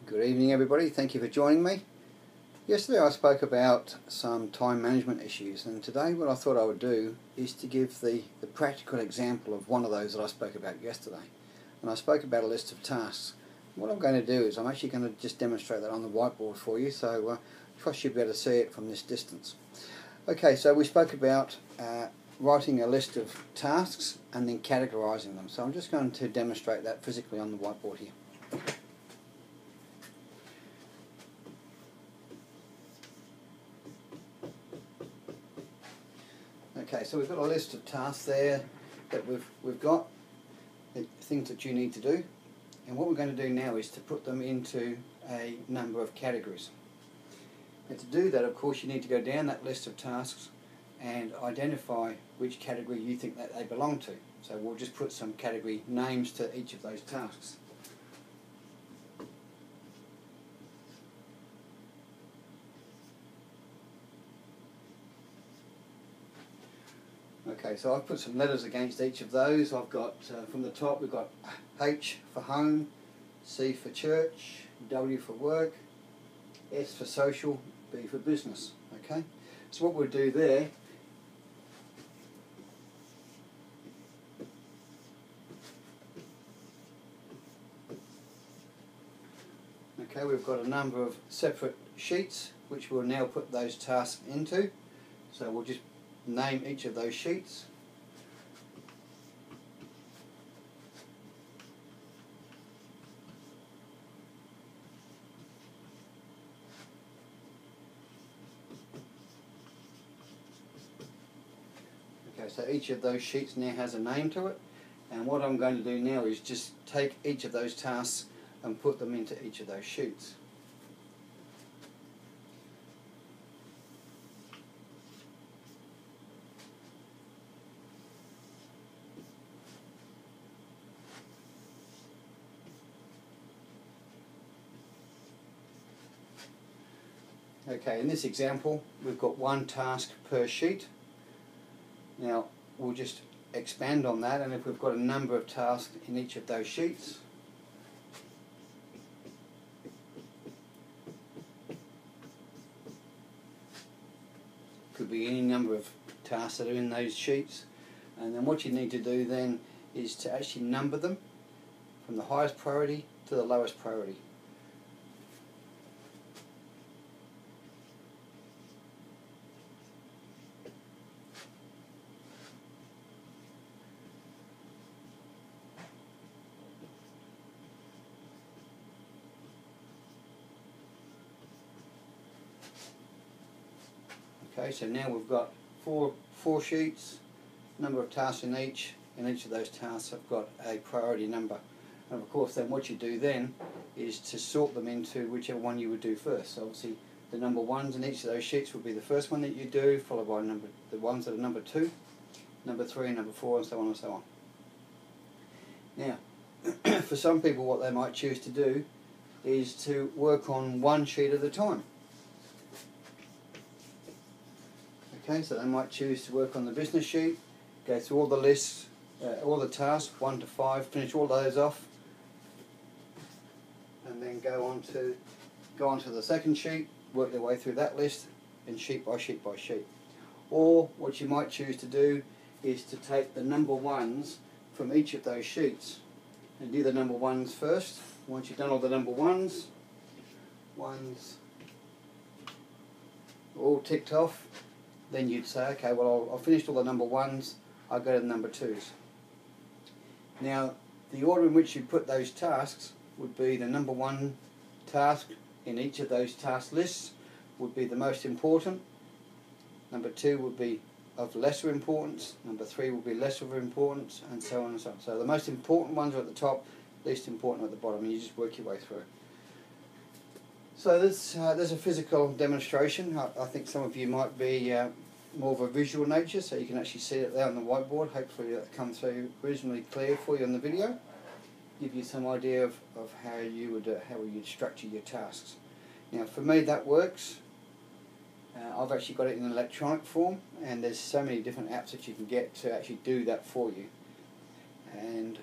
Good evening everybody, thank you for joining me. Yesterday I spoke about some time management issues, and today what I thought I would do is to give the practical example of one of those that I spoke about yesterday. And I spoke about a list of tasks. What I'm going to do is I'm actually going to just demonstrate that on the whiteboard for you, so I trust you'll be able to see it from this distance. Okay, so we spoke about writing a list of tasks and then categorizing them. So I'm just going to demonstrate that physically on the whiteboard here. Okay, so we've got a list of tasks there that we've got, the things that you need to do, and what we're going to do now is to put them into a number of categories. And to do that, of course, you need to go down that list of tasks and identify which category you think that they belong to. So we'll just put some category names to each of those tasks. Okay, so I've put some letters against each of those. I've got, from the top, we've got H for home, C for church, W for work, S for social, B for business. Okay, so what we'll do there, okay, we've got a number of separate sheets which we'll now put those tasks into. So we'll just name each of those sheets. Okay, so each of those sheets now has a name to it, and what I'm going to do now is just take each of those tasks and put them into each of those sheets. Okay, in this example we've got one task per sheet. Now we'll just expand on that, and if we've got a number of tasks in each of those sheets, could be any number of tasks that are in those sheets, and then what you need to do then is to actually number them from the highest priority to the lowest priority. Okay, so now we've got four sheets, number of tasks in each, and each of those tasks have got a priority number. And of course then what you do then is to sort them into whichever one you would do first. So obviously the number ones in each of those sheets would be the first one that you do, followed by the ones that are number 2, number 3, number 4, and so on and so on. Now, for some people what they might choose to do is to work on one sheet at a time. Okay, so they might choose to work on the business sheet, go through all the lists, all the tasks, 1 to 5, finish all those off, and then go on to the second sheet, work their way through that list, and sheet by sheet by sheet. Or what you might choose to do is to take the number ones from each of those sheets and do the number ones first. Once you've done all the number ones all ticked off, then you'd say, okay, well I've finished all the number ones, I'll go to the number 2s. Now, the order in which you put those tasks would be the number 1 task in each of those task lists would be the most important, number 2 would be of lesser importance, number 3 would be less of importance, and so on and so on. So the most important ones are at the top, least important at the bottom, and you just work your way through. So there's a physical demonstration. I think some of you might be more of a visual nature, so you can actually see it there on the whiteboard. Hopefully that'll come through reasonably clear for you on the video. Give you some idea of how you'd structure your tasks. Now for me that works. I've actually got it in an electronic form, and there's so many different apps that you can get to actually do that for you. And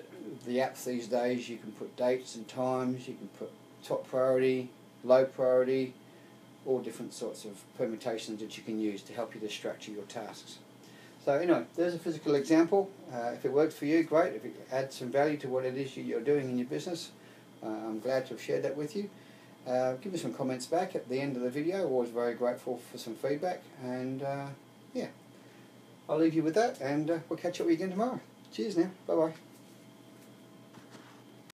the apps these days, you can put dates and times, you can put top priority, low priority, all different sorts of permutations that you can use to help you to structure your tasks. So anyway, there's a physical example. If it worked for you, great. If it adds some value to what it is you're doing in your business, I'm glad to have shared that with you. Give me some comments back at the end of the video. Always very grateful for some feedback. And yeah, I'll leave you with that, and we'll catch up with you again tomorrow. Cheers now. Bye-bye.